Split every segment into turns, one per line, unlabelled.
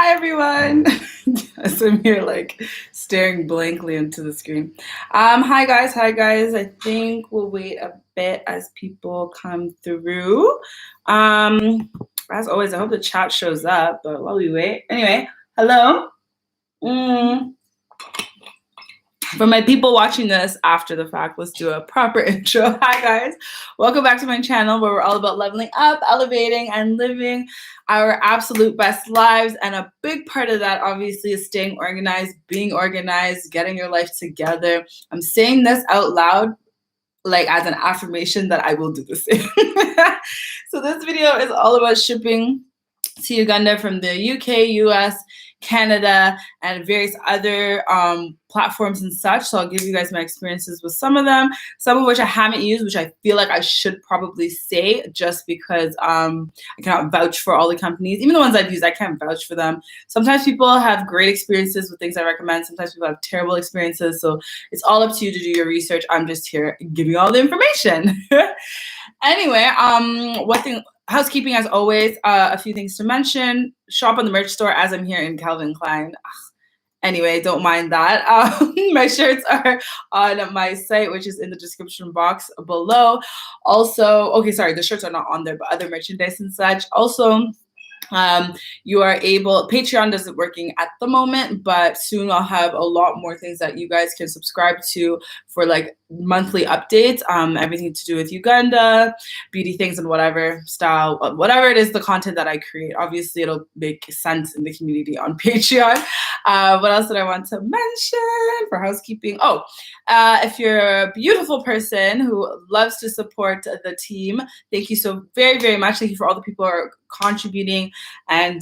Hi everyone. So I'm here like staring blankly into the screen. Hi guys, hi guys. I think we'll wait a bit as people come through. As always, I hope the chat shows up, but while we wait. Anyway, hello. Mm. For my people watching this after the fact, let's do a proper intro. Hi guys, welcome back to my channel where we're all about leveling up, elevating, and living our absolute best lives. And a big part of that obviously is staying organized, being organized, getting your life together. I'm saying this out loud like as an affirmation that I will do the same. So this video is all about shipping to Uganda from the UK, US, Canada, and various other platforms and such. So I'll give you guys my experiences with some of them, some of which I haven't used, which I feel like I should probably say just because I cannot vouch for all the companies. Even the ones I've used, I can't vouch for them. Sometimes people have great experiences with things I recommend. Sometimes people have terrible experiences. So it's all up to you to do your research. I'm just here giving you all the information. Anyway, housekeeping as always, a few things to mention. Shop on the merch store as I'm here in Calvin Klein. Anyway, don't mind that. My shirts are on my site, which is in the description box below. Also, okay, sorry, the shirts are not on there, but other merchandise and such. Also, you are able, Patreon isn't working at the moment, but soon I'll have a lot more things that you guys can subscribe to for like monthly updates, everything to do with Uganda, beauty things and whatever style, whatever it is, the content that I create. Obviously it'll make sense in the community on Patreon. What else did I want to mention for housekeeping? Oh, if you're a beautiful person who loves to support the team, thank you so very, very much. Thank you for all the people who are contributing and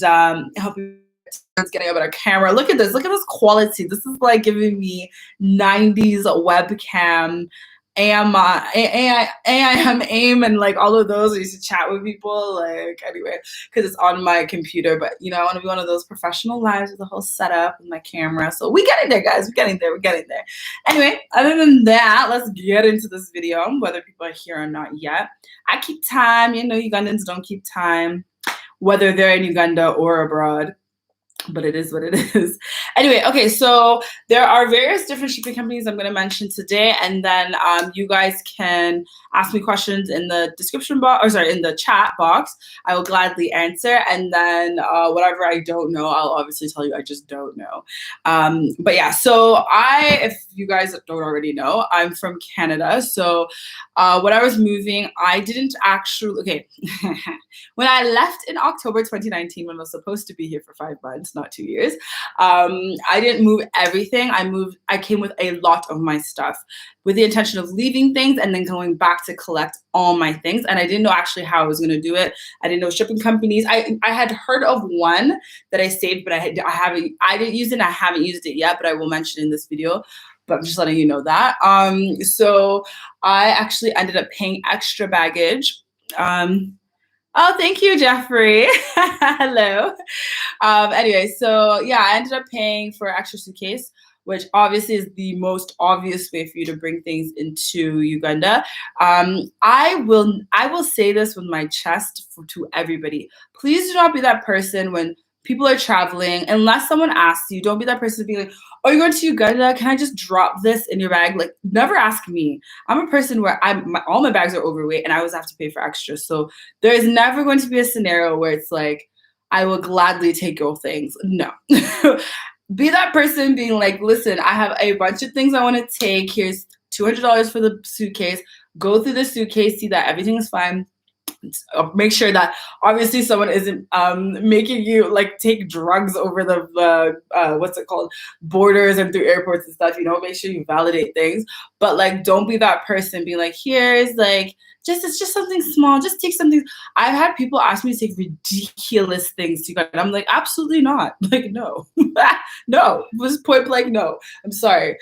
helping getting a better camera. Look at this. Look at this quality. This is like giving me 90s webcam, AIM, and like all of those. I used to chat with people, like, anyway, because it's on my computer. But you know, I want to be one of those professional lives with the whole setup and my camera. So we're getting there, guys. We're getting there. We're getting there. Anyway, other than that, let's get into this video, whether people are here or not yet. I keep time. You know, Ugandans don't keep time, whether they're in Uganda or abroad. But it is what it is. Anyway, okay, so there are various different shipping companies I'm going to mention today, and then you guys can ask me questions in the description box, or sorry, in the chat box. I will gladly answer, and then whatever I don't know, I'll obviously tell you I just don't know. But yeah, so if you guys don't already know, I'm from Canada. So when I was moving, I didn't actually, okay, when I left in October 2019, when I was supposed to be here for 5 months, not 2 years, I didn't move everything. I came with a lot of my stuff with the intention of leaving things and then going back to collect all my things. And I didn't know actually how I was going to do it. I didn't know shipping companies. I had heard of one that I saved, but I didn't use it. And I haven't used it yet, but I will mention in this video. But I'm just letting you know that. So I actually ended up paying extra baggage. Oh, thank you, Jeffrey. Hello. Anyway, so yeah, I ended up paying for an extra suitcase, which obviously is the most obvious way for you to bring things into Uganda. I will say this with my chest to everybody. Please do not be that person when people are traveling, unless someone asks you, don't be that person to be like, oh, you're going to Uganda? Can I just drop this in your bag? Like, never ask me. I'm a person where all my bags are overweight and I always have to pay for extra. So there is never going to be a scenario where it's like, I will gladly take your things. No. Be that person being like, listen, I have a bunch of things I want to take. Here's $200 for the suitcase. Go through the suitcase, see that everything is fine. Make sure that obviously someone isn't making you like take drugs over the what's it called, borders and through airports and stuff. You know, make sure you validate things, but like don't be that person being like, here's like it's just something small, just take something. I've had people ask me to take ridiculous things to go, and I'm like, absolutely not. Like, no. No, was point blank no. I'm sorry.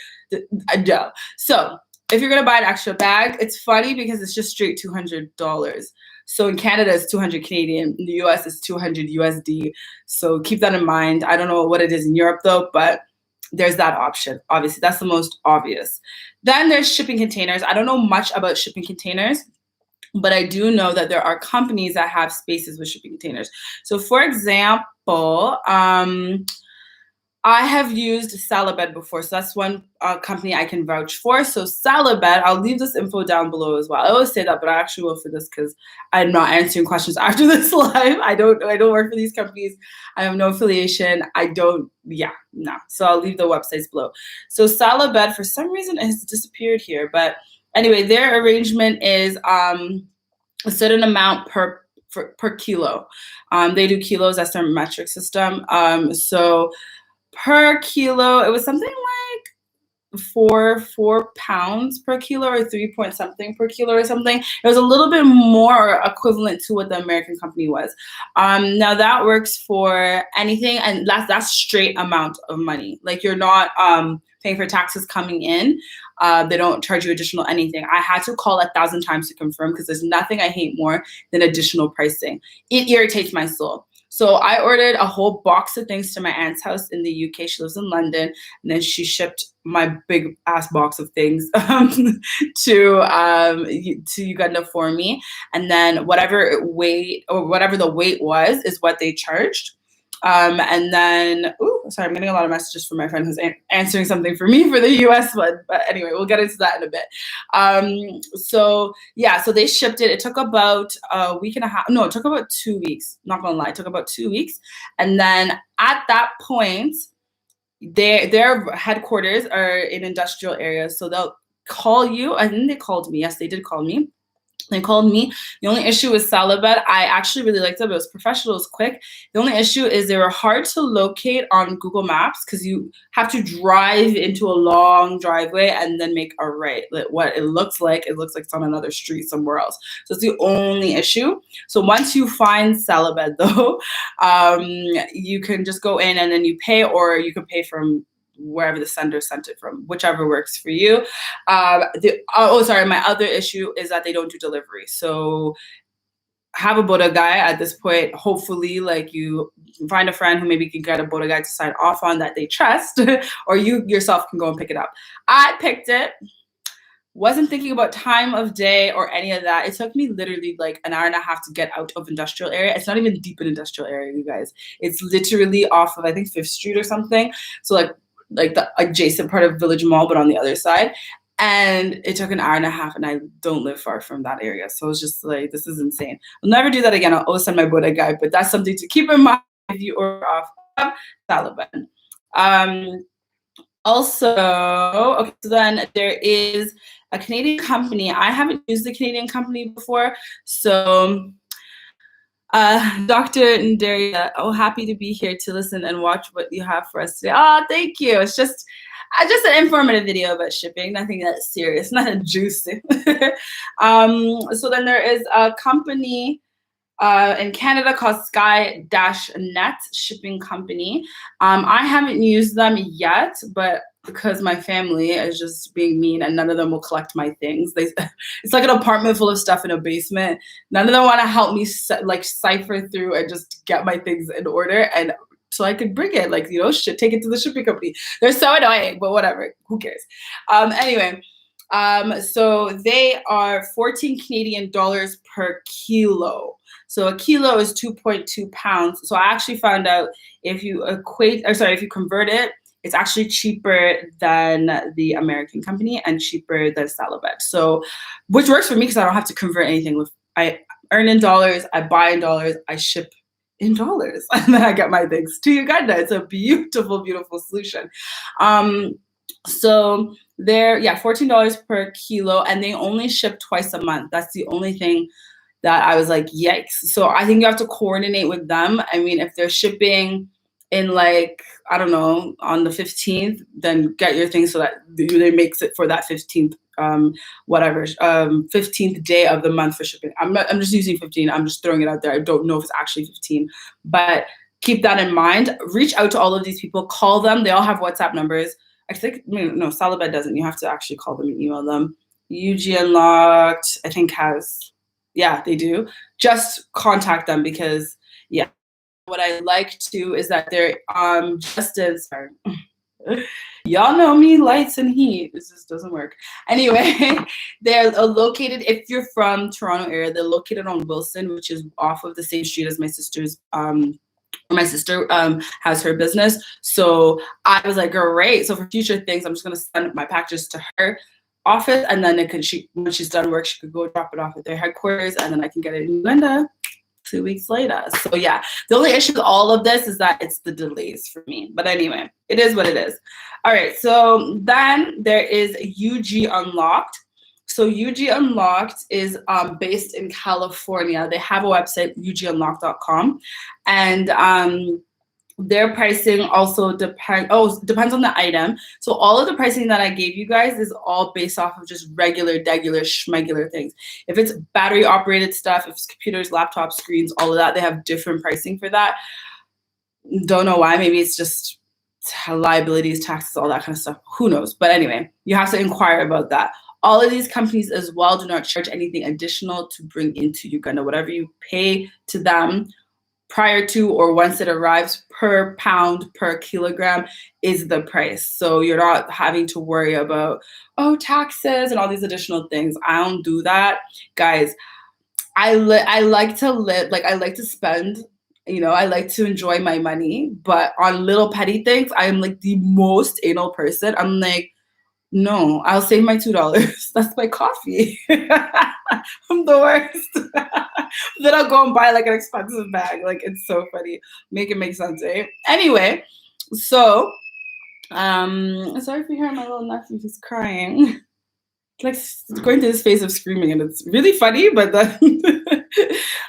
No. So if you're gonna buy an extra bag, it's funny because it's just straight $200. So in Canada, it's 200 Canadian. In the US, it's 200 USD. So keep that in mind. I don't know what it is in Europe though, but there's that option. Obviously, that's the most obvious. Then there's shipping containers. I don't know much about shipping containers. but I do know that there are companies that have spaces with shipping containers. So for example, I have used Salabed before, so that's one company I can vouch for. So Salabed, I'll leave this info down below as well. I always say that, but I actually will for this because I'm not answering questions after this live. I don't work for these companies. I have no affiliation. No. So I'll leave the websites below. So Salabed, for some reason, it has disappeared here. But anyway, their arrangement is a certain amount per kilo. They do kilos, that's their metric system. So per kilo, it was something like 4 pounds per kilo or 3 point something per kilo or something. It was a little bit more equivalent to what the American company was. Now that works for anything, and that's straight amount of money. Like you're not paying for taxes coming in. They don't charge you additional anything. I had to call 1,000 times to confirm because there's nothing I hate more than additional pricing. It irritates my soul. So I ordered a whole box of things to my aunt's house in the UK. She lives in London, and then she shipped my big ass box of things to Uganda for me. And then whatever the weight was is what they charged. And then, sorry, I'm getting a lot of messages from my friend who's answering something for me for the US one. But anyway, we'll get into that in a bit. So they shipped it. It took about a week and a half. No, it took about 2 weeks. Not gonna lie, it took about 2 weeks. And then at that point, their headquarters are in industrial areas. So they'll call you. I think they called me. Yes, they did call me. They called me. The only issue with Salabed, I actually really liked them. It was professional, it was quick. The only issue is they were hard to locate on Google Maps because you have to drive into a long driveway and then make a right. What it looks like it's on another street somewhere else. So it's the only issue. So once you find Salabed though, you can just go in and then you pay, or you can pay from wherever the sender sent it from, whichever works for you. My other issue is that they don't do delivery. So have a Boda guy at this point. Hopefully, like you find a friend who maybe can get a Boda guy to sign off on that they trust, or you yourself can go and pick it up. I picked it. Wasn't thinking about time of day or any of that. It took me literally like an hour and a half to get out of industrial area. It's not even deep in industrial area, you guys. It's literally off of, I think, 5th Street or something. So like the adjacent part of Village Mall, but on the other side. And it took an hour and a half, and I don't live far from that area. So it's just like, this is insane. I'll never do that again. I'll always send my Boda guy, but that's something to keep in mind if you order off of Salabed. Okay, so then there is a Canadian company. I haven't used the Canadian company before. So Dr. Ndaria, happy to be here to listen and watch what you have for us today. Oh, thank you. It's just an informative video about shipping, nothing that's serious, nothing juicy. So then there is a company in Canada called Sky-Net Shipping Company. I haven't used them yet, but because my family is just being mean and none of them will collect my things. It's like an apartment full of stuff in a basement. None of them want to help me cipher through and just get my things in order, and so I could bring it, take it to the shipping company. They're so annoying, but whatever, who cares? Anyway, so they are 14 Canadian dollars per kilo. So a kilo is 2.2 pounds. So I actually found out if you convert it, it's actually cheaper than the American company and cheaper than Salabed. So, which works for me because I don't have to convert anything. I earn in dollars, I buy in dollars, I ship in dollars, and then I get my things to Uganda. It's a beautiful, beautiful solution. So they're $14 per kilo, and they only ship twice a month. That's the only thing that I was like, yikes. So I think you have to coordinate with them. I mean, if they're shipping in on the 15th, then get your things so that they makes it for that 15th 15th day of the month for shipping. I'm just using 15. I'm just throwing it out there. I don't know if it's actually 15, but keep that in mind. Reach out to all of these people, call them. They all have WhatsApp numbers. I think, no, Salabed doesn't. You have to actually call them and email them. UG Unlocked, I think they do. Just contact them because, what I like too is that they're Y'all know me, lights and heat. This just doesn't work. Anyway, they're located, if you're from Toronto area, they're located on Wilson, which is off of the same street as my sister's. My sister has her business. So I was like, great. So for future things, I'm just going to send my packages to her office. And then when she's done work, she could go drop it off at their headquarters. And then I can get it in Uganda 2 weeks later. So yeah, the only issue with all of this is that it's the delays for me. But anyway, it is what it is. All right, so then there is UG Unlocked. So UG Unlocked is based in California. They have a website, ugunlocked.com, and their pricing also depends on the item. So all of the pricing that I gave you guys is all based off of just regular, schmegular things. If it's battery operated stuff, if it's computers, laptops, screens, all of that, they have different pricing for that. Don't know why. Maybe it's just liabilities, taxes, all that kind of stuff. Who knows? But anyway, you have to inquire about that. All of these companies as well do not charge anything additional to bring into Uganda. Whatever you pay to them prior to or once it arrives per pound per kilogram is the price. So you're not having to worry about, oh, taxes and all these additional things. I don't do that. Guys, I like to live, like I like to spend, I like to enjoy my money, but on little petty things, I am like the most anal person. I'm like, no, I'll save my $2. That's my coffee. I'm the worst. Then I'll go and buy like an expensive bag. Like, it's so funny. Make it make sense, eh? Anyway, so sorry if you hear my little nephew, he's crying. Like going through this phase of screaming, and it's really funny, but then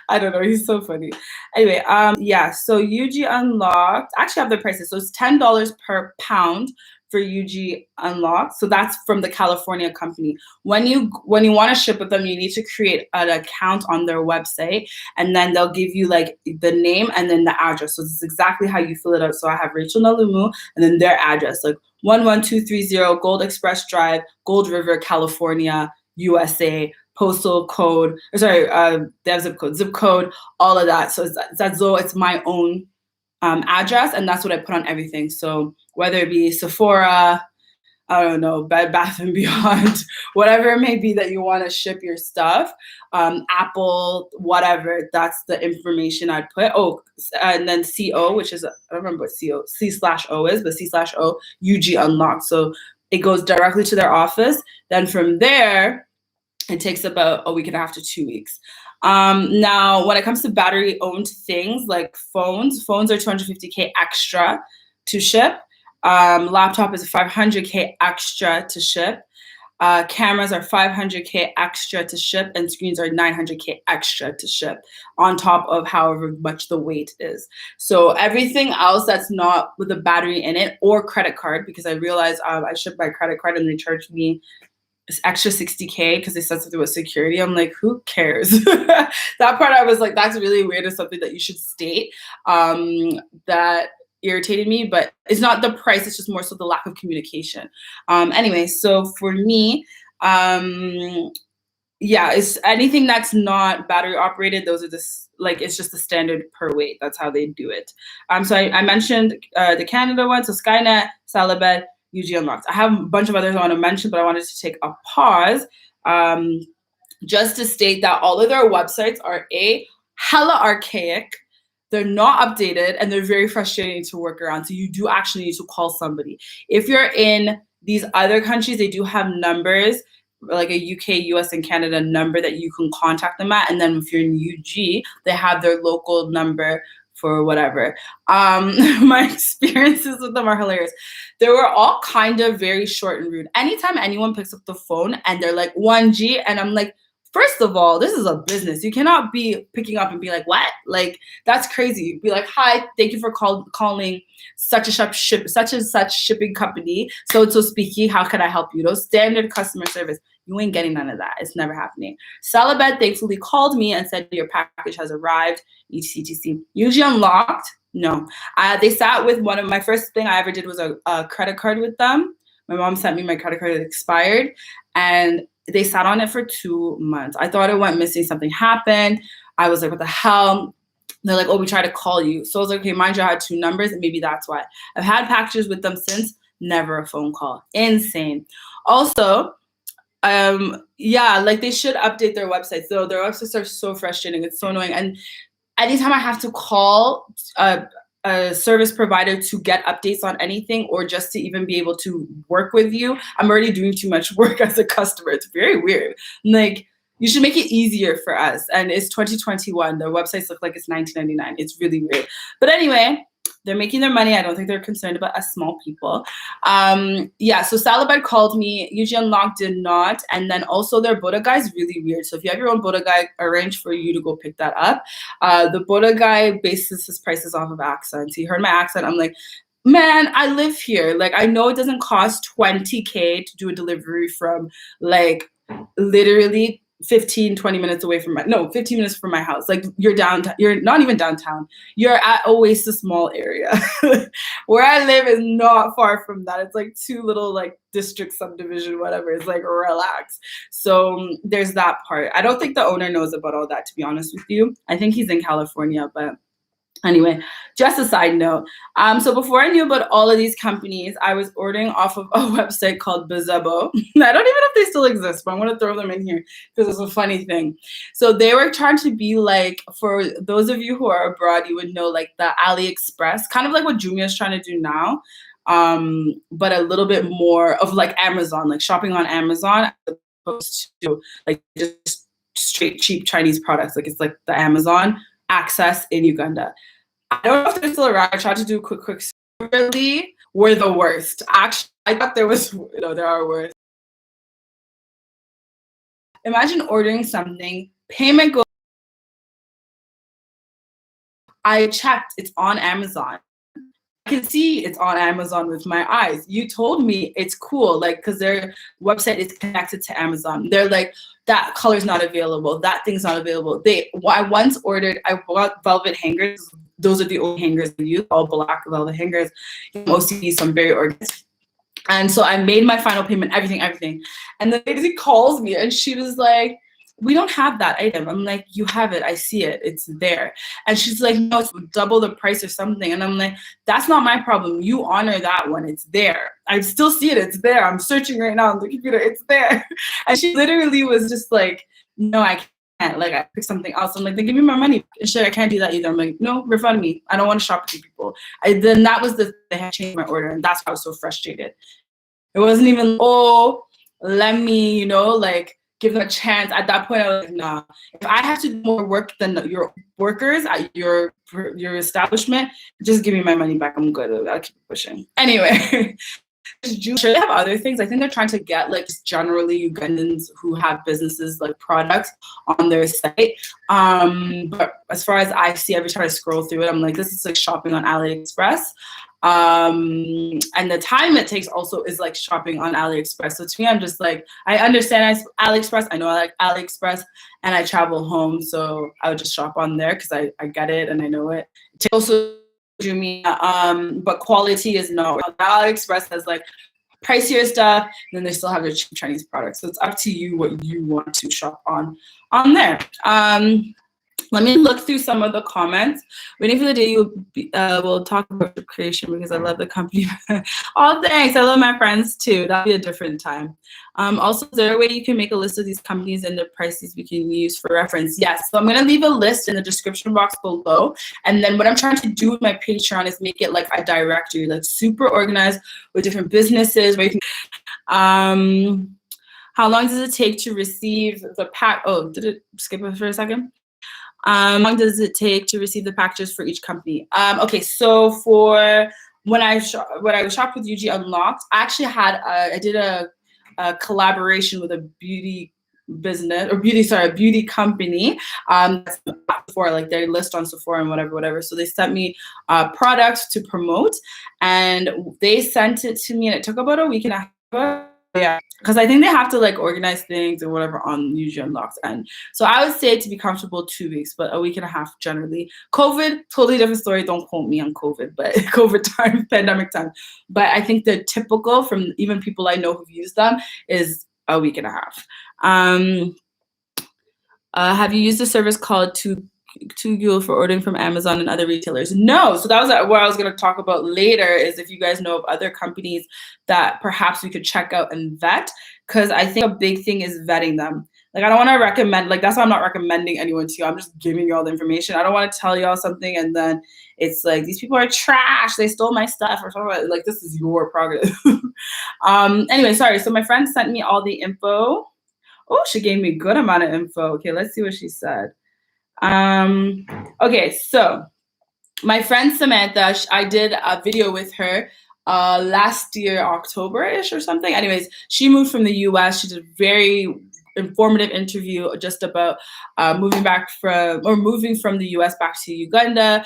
I don't know, he's so funny. Anyway, yeah, so UG Unlocked, actually have the prices. So it's $10 per pound for UG Unlocked. So that's from the California company. When you want to ship with them, you need to create an account on their website, and then they'll give you like the name and then the address. So this is exactly how you fill it out. So I have Rachaelnalumu and then their address, like 11230 Gold Express Drive, Gold River, California, USA. Postal code, they have zip code, all of that. So it's as though it's my own address, and that's what I put on everything. So whether it be Sephora, I don't know, Bed Bath & Beyond, whatever it may be that you want to ship your stuff, Apple, whatever, that's the information I'd put. Oh, and then CO, which is, I don't remember what C/O is, but C/O, UG Unlocked. So it goes directly to their office. Then from there, it takes about a week and a half to 2 weeks. Now, when it comes to battery-owned things like phones are $250K extra to ship. Laptop is $500K extra to ship. Cameras are $500K extra to ship, and screens are $900K extra to ship on top of however much the weight is. So everything else that's not with a battery in it or credit card, because I realized I shipped by credit card and they charged me extra $60K because they said something about security. I'm like, who cares? That part I was like, that's really weird. It's something that you should state. That irritated me, but it's not the price, it's just more so the lack of communication. Anyway, so for me, yeah, it's anything that's not battery operated, those are it's just the standard per weight. That's how they do it. So I mentioned the Canada one, so Skynet, Salabed, UG Unlocked. I have a bunch of others I want to mention, but I wanted to take a pause just to state that all of their websites are hella archaic. They're not updated, and they're very frustrating to work around. So you do actually need to call somebody. If you're in these other countries, they do have numbers, like a UK, US, and Canada number that you can contact them at. And then if you're in UG, they have their local number for whatever. My experiences with them are hilarious. They were all kind of very short and rude. Anytime anyone picks up the phone and they're like 1G, and I'm like, first of all, this is a business. You cannot be picking up and be like, what? Like, that's crazy. Be like, hi, thank you for calling such and such shipping company. So speaking, how can I help you? Those standard customer service. You ain't getting none of that. It's never happening. Salabed thankfully called me and said, your package has arrived, etc. UG Unlocked, no. They sat with my first thing I ever did was a credit card with them. My mom sent me my credit card that expired, and they sat on it for 2 months. I thought it went missing. Something happened. I was like, what the hell? They're like, oh, we tried to call you. So I was like, okay, mind you, I had 2 numbers, and maybe that's why. I've had packages with them since. never a phone call. Insane. Also, yeah, like they should update their websites. Though their websites are so frustrating. It's so annoying. And anytime I have to call a service provider to get updates on anything or just to even be able to work with you, I'm already doing too much work as a customer. It's very weird. Like, you should make it easier for us. And it's 2021. Their websites look like it's 1999. It's really weird. But anyway, they're making their money. I don't think they're concerned about us small people. Yeah, so Salabed called me. UG Unlocked did not. And then also their Boda guy is really weird. So if you have your own Boda guy, arrange for you to go pick that up. The Boda guy bases his prices off of accents. He heard my accent. I'm like, man, I live here. Like, I know it doesn't cost 20K to do a delivery from like literally 15-20 minutes away from 15 minutes from my house. Like, you're downtown. You're not even downtown. You're at Oasis Mall area. Where I live is not far from that. It's like 2 little like district subdivision, whatever. It's like, relax. So there's that part. I don't think the owner knows about all that, to be honest with you. I think he's in California, but anyway, just a side note. So before I knew about all of these companies, I was ordering off of a website called Bizebo. I don't even know if they still exist, but I'm gonna throw them in here because it's a funny thing. So they were trying to be like, for those of you who are abroad, you would know like the AliExpress, kind of like what Jumia is trying to do now, but a little bit more of like Amazon, like shopping on Amazon, as opposed to like just straight cheap Chinese products. Like, it's like the Amazon access in Uganda. I don't know if they're still around. I tried to do quick. Really, we're the worst. Actually, I thought there was, there are worse. Imagine ordering something, payment goes. I checked, it's on Amazon. I can see it's on Amazon with my eyes. You told me it's cool, like, because their website is connected to Amazon. They're like, that color's not available, that thing's not available. I once ordered, I bought velvet hangers. Those are the only hangers I use, all black velvet hangers. OCD, some very organized. And so I made my final payment, everything. And the lady calls me and she was like, we don't have that item. I'm like, you have it. I see it. It's there. And she's like, no, it's double the price or something. And I'm like, that's not my problem. You honor that one. It's there. I still see it. It's there. I'm searching right now on the computer. It's there. And she literally was just like, no, I can't. Like, I picked something else. I'm like, then give me my money. And shit, I can't do that either. I'm like, no, refund me. I don't want to shop with you people. Then that was they had changed my order. And that's why I was so frustrated. It wasn't even, oh, let me, like, give them a chance. At that point, I was like, nah. If I have to do more work than your workers at your establishment, just give me my money back. I'm good. I'll keep pushing. Anyway, sure, they have other things. I think they're trying to get like just generally Ugandans who have businesses like products on their site. But as far as I see, every time I scroll through it, I'm like, this is like shopping on AliExpress. And the time it takes also is like shopping on AliExpress. So to me, I'm just like, I understand AliExpress. I know I like AliExpress, and I travel home, so I would just shop on there because I get it and I know it. It also Jumia, but quality is not. AliExpress has like pricier stuff, and then they still have their cheap Chinese products. So it's up to you what you want to shop on there. Let me look through some of the comments. Waiting for the day we'll talk about the creation because I love the company. Oh, thanks. I love my friends too. That'll be a different time. Also, is there a way you can make a list of these companies and the prices we can use for reference? Yes. So I'm going to leave a list in the description box below. And then what I'm trying to do with my Patreon is make it like a directory, like super organized with different businesses where you can. How long does it take to receive the pack? Oh, did it skip it for a second? How long does it take to receive the packages for each company? Okay, so for when I shopped with UG Unlocked, I actually I did a collaboration with a beauty company for like their list on Sephora and whatever. So they sent me products to promote, and they sent it to me, and it took about a week and a half. Yeah, because I think they have to like organize things or whatever on UG Unlocked end. So I would say to be comfortable 2 weeks, but a week and a half generally. COVID, totally different story. Don't quote me on COVID, but COVID time, pandemic time. But I think the typical from even people I know who've used them is a week and a half. Have you used a service called too good for ordering from Amazon and other retailers? No. So that was what I was going to talk about later, is if you guys know of other companies that perhaps we could check out and vet, because I think a big thing is vetting them. Like, I don't want to recommend, like, that's why I'm not recommending anyone to you. I'm just giving you all the information. I don't want to tell y'all something and then it's like, these people are trash, they stole my stuff or something. Like, this is your prerogative. Anyway, sorry. So my friend sent me all the info. Oh, she gave me a good amount of info. Okay, let's see what she said. Okay, so my friend Samantha, I did a video with her last year, October-ish or something. Anyways, she moved from the US. She did a very informative interview just about moving from the US back to Uganda.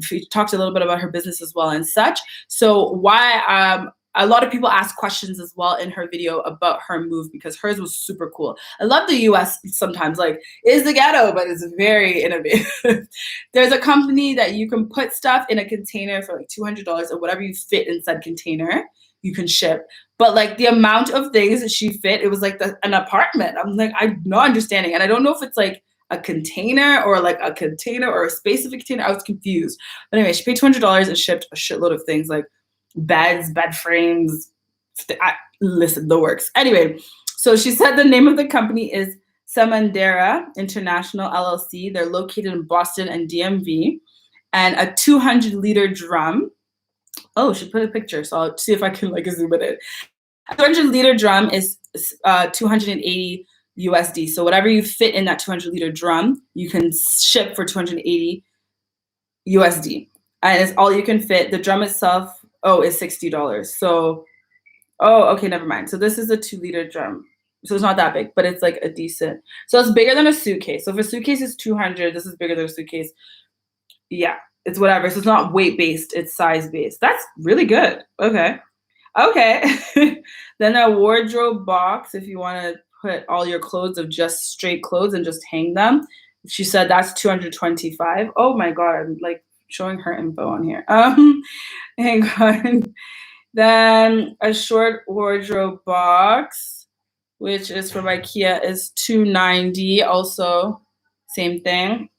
She talked a little bit about her business as well and such. So why a lot of people ask questions as well in her video about her move, because hers was super cool. I love the US sometimes, like, it's the ghetto, but it's very innovative. There's a company that you can put stuff in a container for like $200 or whatever you fit inside container, you can ship. But like the amount of things that she fit, it was like an apartment. I'm like, I'm not understanding. And I don't know if it's like a container or like a container or a space of a container. I was confused. But anyway, she paid $200 and shipped a shitload of things like beds, bed frames, listen, the works. Anyway, so she said the name of the company is SEMANDERA International LLC. They're located in Boston and DMV. And a 200-liter drum. Oh, she put a picture, so I'll see if I can like zoom it in. A 200-liter drum is 280 USD. So whatever you fit in that 200-liter drum, you can ship for 280 USD. And it's all you can fit. The drum itself, is $60. So, okay, never mind. So this is a 2-liter drum. So it's not that big, but it's like a decent. So it's bigger than a suitcase. So if a suitcase is 200, this is bigger than a suitcase. Yeah, it's whatever. So it's not weight-based, it's size-based. That's really good. Okay. Then a wardrobe box, if you want to put all your clothes of just straight clothes and just hang them. She said that's $225. Oh my God, I'm like showing her info on here. Hang on. Then a short wardrobe box, which is from IKEA, is $290. Also, same thing.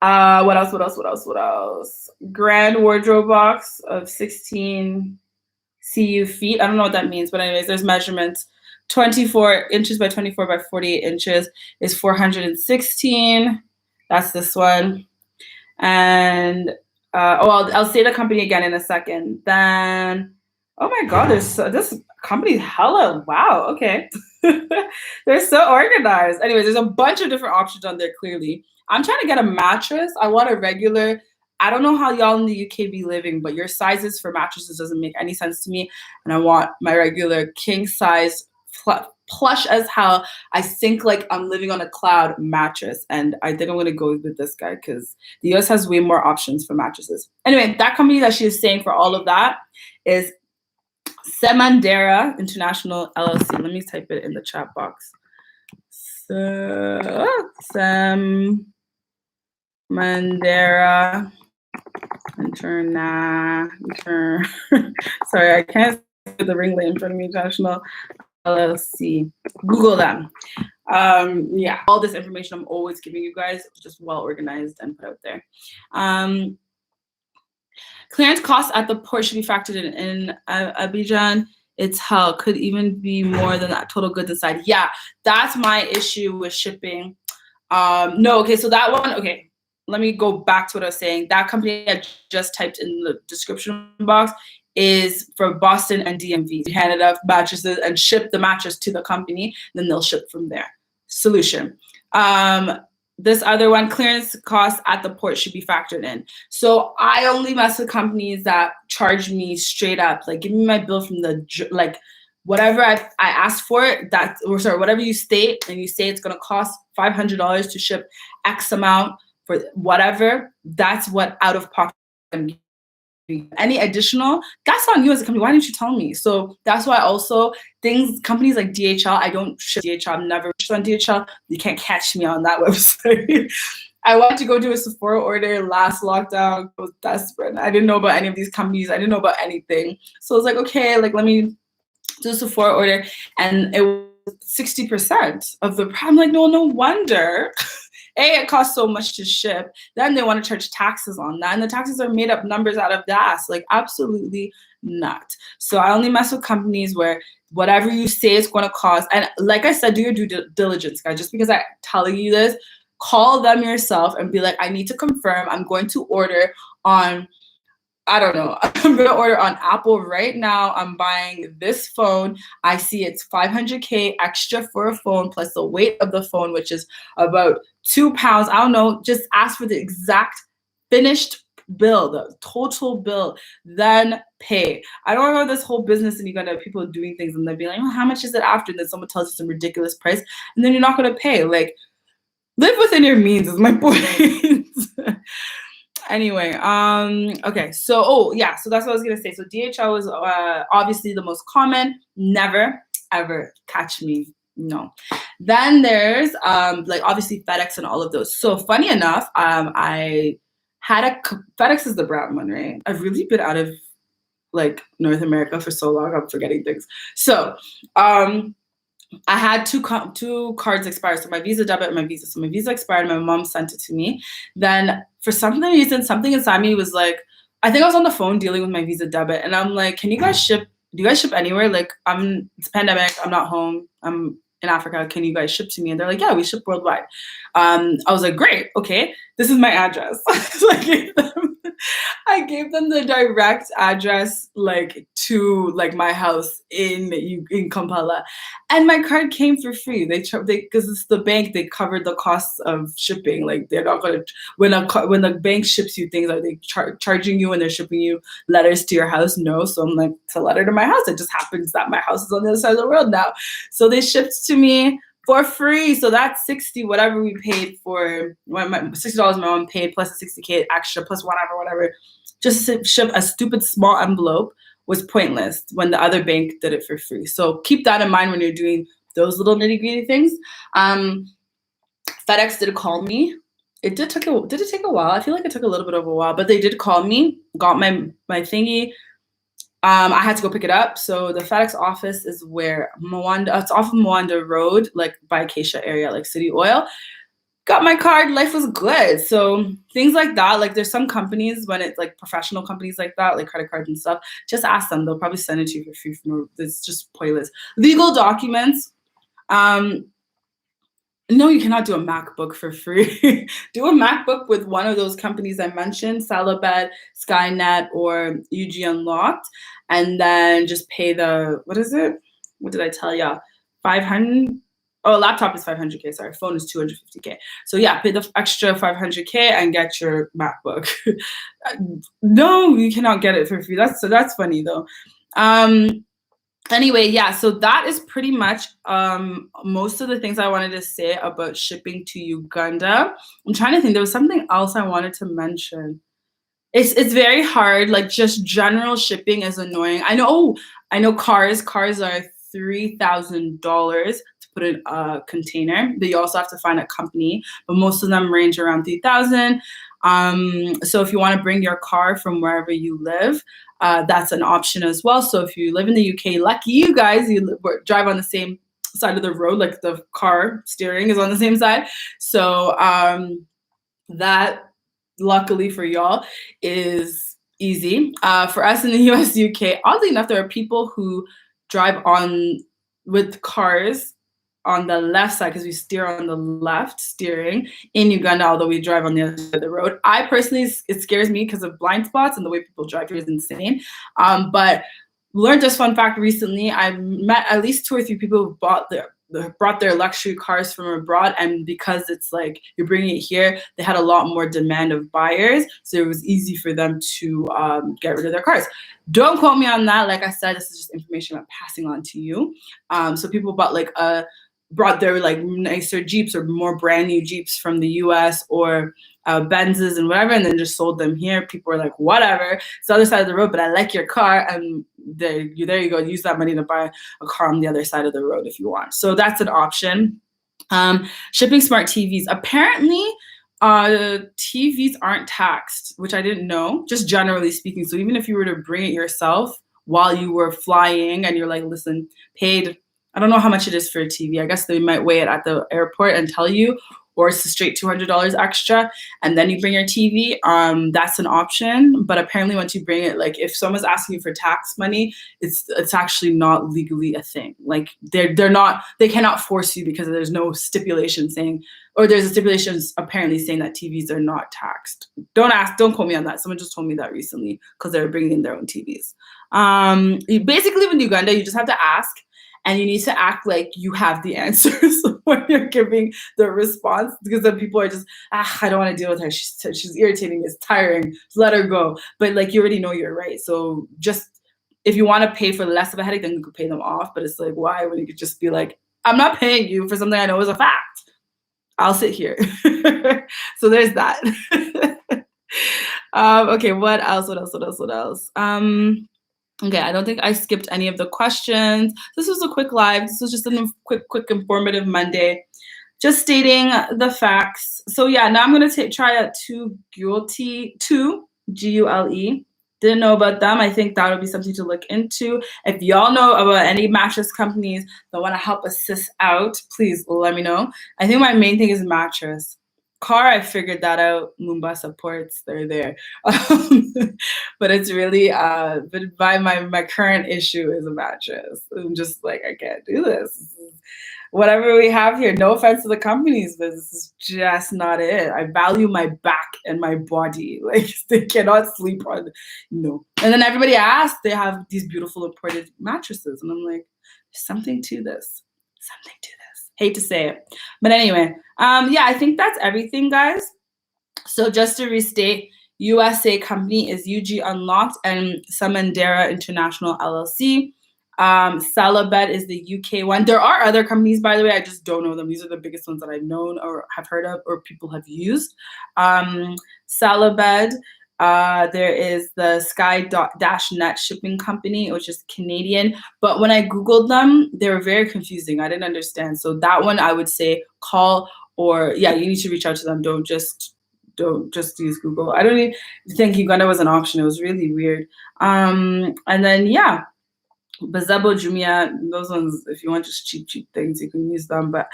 What else? Grand wardrobe box of 16 CU feet. I don't know what that means, but anyways, there's measurements. 24 inches by 24 by 48 inches is 416. That's this one. And I'll say the company again in a second. Then, oh my God, this company's hella, wow, okay. They're so organized. Anyways, there's a bunch of different options on there, clearly. I'm trying to get a mattress. I want a regular, I don't know how y'all in the UK be living, but your sizes for mattresses doesn't make any sense to me. And I want my regular king size, plush as hell, I think like I'm living on a cloud mattress. And I think I'm going to go with this guy because the US has way more options for mattresses. Anyway, that company that she is saying for all of that is SEMANDERA International LLC. Let me type it in the chat box. SEMANDERA Sorry, I can't see the ring light in front of me. International LLC. Google them. Yeah, all this information I'm always giving you guys, just well organized and put out there. Clearance costs at the port should be factored in Abidjan. It's hell, could even be more than that total goods inside. Yeah, that's my issue with shipping. No, okay, so that one, okay, let me go back to what I was saying. That company I just typed in the description box is for Boston and DMV. You hand it up mattresses and ship the mattress to the company, then they'll ship from there. Solution. This other one, clearance costs at the port should be factored in. So I only mess with companies that charge me straight up, like give me my bill from the, like whatever I asked for it, that, or sorry, whatever you state and you say it's gonna cost $500 to ship X amount for whatever, that's what out of pocket I'm giving. Any additional, that's on you as a company. Why didn't you tell me? So that's why also companies like DHL, I don't ship DHL, I've never shipped on DHL. You can't catch me on that website. I wanted to go do a Sephora order last lockdown. I was desperate. I didn't know about any of these companies. I didn't know about anything. So I was like, okay, like let me do a Sephora order. And it was 60% of the, I'm like, no wonder. it costs so much to ship. Then they want to charge taxes on that. And the taxes are made up numbers out of the ass. Like, absolutely not. So I only mess with companies where whatever you say is going to cost. And like I said, do your due diligence, guys. Just because I'm telling you this, call them yourself and be like, I need to confirm. I'm going to order on, I don't know, I'm going to order on Apple right now. I'm buying this phone. I see it's 500K extra for a phone plus the weight of the phone, which is about 2 pounds. I don't know. Just ask for the exact finished bill, the total bill, then pay. I don't know this whole business and you're gonna have people doing things and they'll be like, oh, how much is it after? And then someone tells you some ridiculous price and then you're not gonna pay. Like, live within your means is my point. Anyway, okay, so, oh yeah, so that's what I was gonna say. So DHL is obviously the most common. Never, ever catch me, no. Then there's like obviously FedEx and all of those. So funny enough, I had FedEx is the brown one, right? I've really been out of like North America for so long, I'm forgetting things. So I had two cards expire. So my Visa debit and my Visa. So my Visa expired. My mom sent it to me. Then for some reason, something inside me was like, I think I was on the phone dealing with my Visa debit, and I'm like, can you guys ship? Do you guys ship anywhere? Like, it's a pandemic. I'm not home. I'm in Africa. Can you guys ship to me? And they're like, yeah, we ship worldwide. I was like, great. Okay, this is my address. So I gave them the direct address, like to like my house in Kampala, and my card came for free. They because it's the bank, they covered the costs of shipping. Like, they're not gonna when the bank ships you things, are they charging you when they're shipping you letters to your house? No. So I'm like, it's a letter to my house. It just happens that my house is on the other side of the world now. So they shipped to me for free. So that's 60, whatever we paid for, $60 my mom paid plus the 60K extra plus whatever. Just to ship a stupid small envelope was pointless when the other bank did it for free. So keep that in mind when you're doing those little nitty gritty things. FedEx did call me. Did it take a while? I feel like it took a little bit of a while, but they did call me, got my thingy. I had to go pick it up. So the FedEx office is where Mwanda, it's off of Mwanda Road, like by Acacia area, like City Oil. Got my card, life was good. So things like that, like there's some companies when it's like professional companies like that, like credit cards and stuff, just ask them. They'll probably send it to you for free. It's just pointless. Legal documents. No, you cannot do a MacBook for free. Do a MacBook with one of those companies I mentioned, Salabed, Skynet, or UG Unlocked, and then just pay the, what is it? What did I tell ya? 500. Oh, laptop is 500K. Sorry, phone is 250K. So yeah, pay the extra 500K and get your MacBook. No, you cannot get it for free. That's funny though. Anyway, yeah, so that is pretty much most of the things I wanted to say about shipping to Uganda. I'm trying to think. There was something else I wanted to mention. It's very hard. Like, just general shipping is annoying. I know cars are $3,000 to put in a container, but you also have to find a company, but most of them range around $3,000. So if you want to bring your car from wherever you live, that's an option as well. So if you live in the UK, lucky you guys, you drive on the same side of the road, like the car steering is on the same side. So that, luckily for y'all, is easy. For us in the US, UK, oddly enough, there are people who drive on with cars on the left side, because we steer on the left steering in Uganda, although we drive on the other side of the road. I personally, it scares me because of blind spots and the way people drive here is insane. But learned this fun fact recently. I met at least 2 or 3 people who brought their luxury cars from abroad, and because it's like you're bringing it here, they had a lot more demand of buyers, so it was easy for them to get rid of their cars. Don't quote me on that. Like I said, this is just information I'm passing on to you. So people brought their like nicer Jeeps or more brand new Jeeps from the US or Benzes and whatever, and then just sold them here. People were like, whatever, it's the other side of the road, but I like your car, and there you go, use that money to buy a car on the other side of the road if you want. So that's an option. Shipping smart TVs. Apparently, TVs aren't taxed, which I didn't know, just generally speaking. So even if you were to bring it yourself while you were flying and you're like, listen, paid, I don't know how much it is for a TV. I guess they might weigh it at the airport and tell you, or it's a straight $200 extra, and then you bring your TV. That's an option. But apparently, once you bring it, like if someone's asking you for tax money, it's actually not legally a thing. Like they cannot force you because there's no stipulation saying, or there's a stipulation apparently saying that TVs are not taxed. Don't quote me on that. Someone just told me that recently because they were bringing in their own TVs. Basically, in Uganda, you just have to ask, and you need to act like you have the answers when you're giving the response, because then people are just, I don't want to deal with her. She's irritating. It's tiring. Just let her go. But like you already know you're right. So just if you want to pay for less of a headache, then you could pay them off. But it's like, why when you could just be like, I'm not paying you for something I know is a fact. I'll sit here. So there's that. Okay, what else? Okay, I don't think I skipped any of the questions. This was a quick live. This was just a quick informative Monday. Just stating the facts. So yeah, now I'm going to try out two Gule. Didn't know about them. I think that would be something to look into. If y'all know about any mattress companies that want to help assist out, please let me know. I think my main thing is mattress. Car, I figured that out. Mombasa ports, they're there. But it's really, but my current issue is a mattress. I'm just like, I can't do this. Whatever we have here, no offense to the companies, but this is just not it. I value my back and my body. Like they cannot sleep on, no. And then everybody asks, they have these beautiful imported mattresses. And I'm like, there's something to this. Something to this. Hate to say it. But anyway, yeah, I think that's everything, guys. So just to restate, USA company is UG Unlocked and SEMANDERA International LLC. Salabed is the UK one. There are other companies, by the way, I just don't know them. These are the biggest ones that I've known or have heard of or people have used. Salabed, there is the Sky-Net shipping company, which is Canadian. But when I Googled them, they were very confusing. I didn't understand. So that one I would say call, or yeah, you need to reach out to them. Don't just use Google. I don't even think Uganda was an option. It was really weird. And then yeah, Bazebo, Jumia, those ones, if you want just cheap things, you can use them, but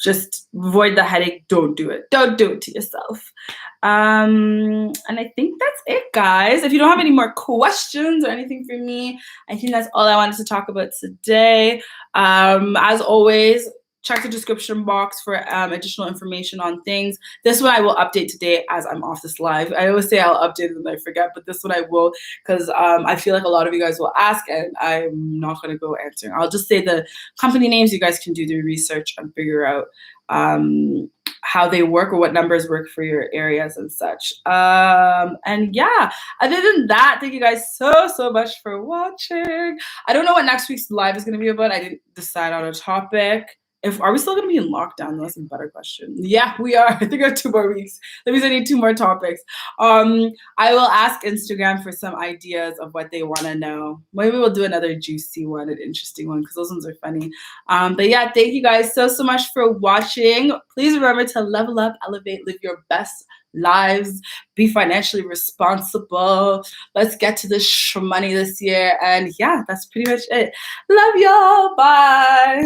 just avoid the headache. Don't do it. Don't do it to yourself. And I think that's it, guys. If you don't have any more questions or anything for me, I think that's all I wanted to talk about today. As always, check the description box for additional information on things. This one I will update today as I'm off this live. I always say I'll update it and I forget, but this one I will, because I feel like a lot of you guys will ask and I'm not going to go answering. I'll just say the company names. You guys can do the research and figure out how they work or what numbers work for your areas and such. And yeah, other than that, thank you guys so much for watching. I don't know what next week's live is going to be about. I didn't decide on a topic. Are we still going to be in lockdown? That's a better question. Yeah, we are. I think I have 2 more weeks. That means I need 2 more topics. I will ask Instagram for some ideas of what they want to know. Maybe we'll do another juicy one, an interesting one, because those ones are funny. But yeah, thank you guys so much for watching. Please remember to level up, elevate, live your best lives, be financially responsible. Let's get to this money this year. And yeah, that's pretty much it. Love y'all. Bye.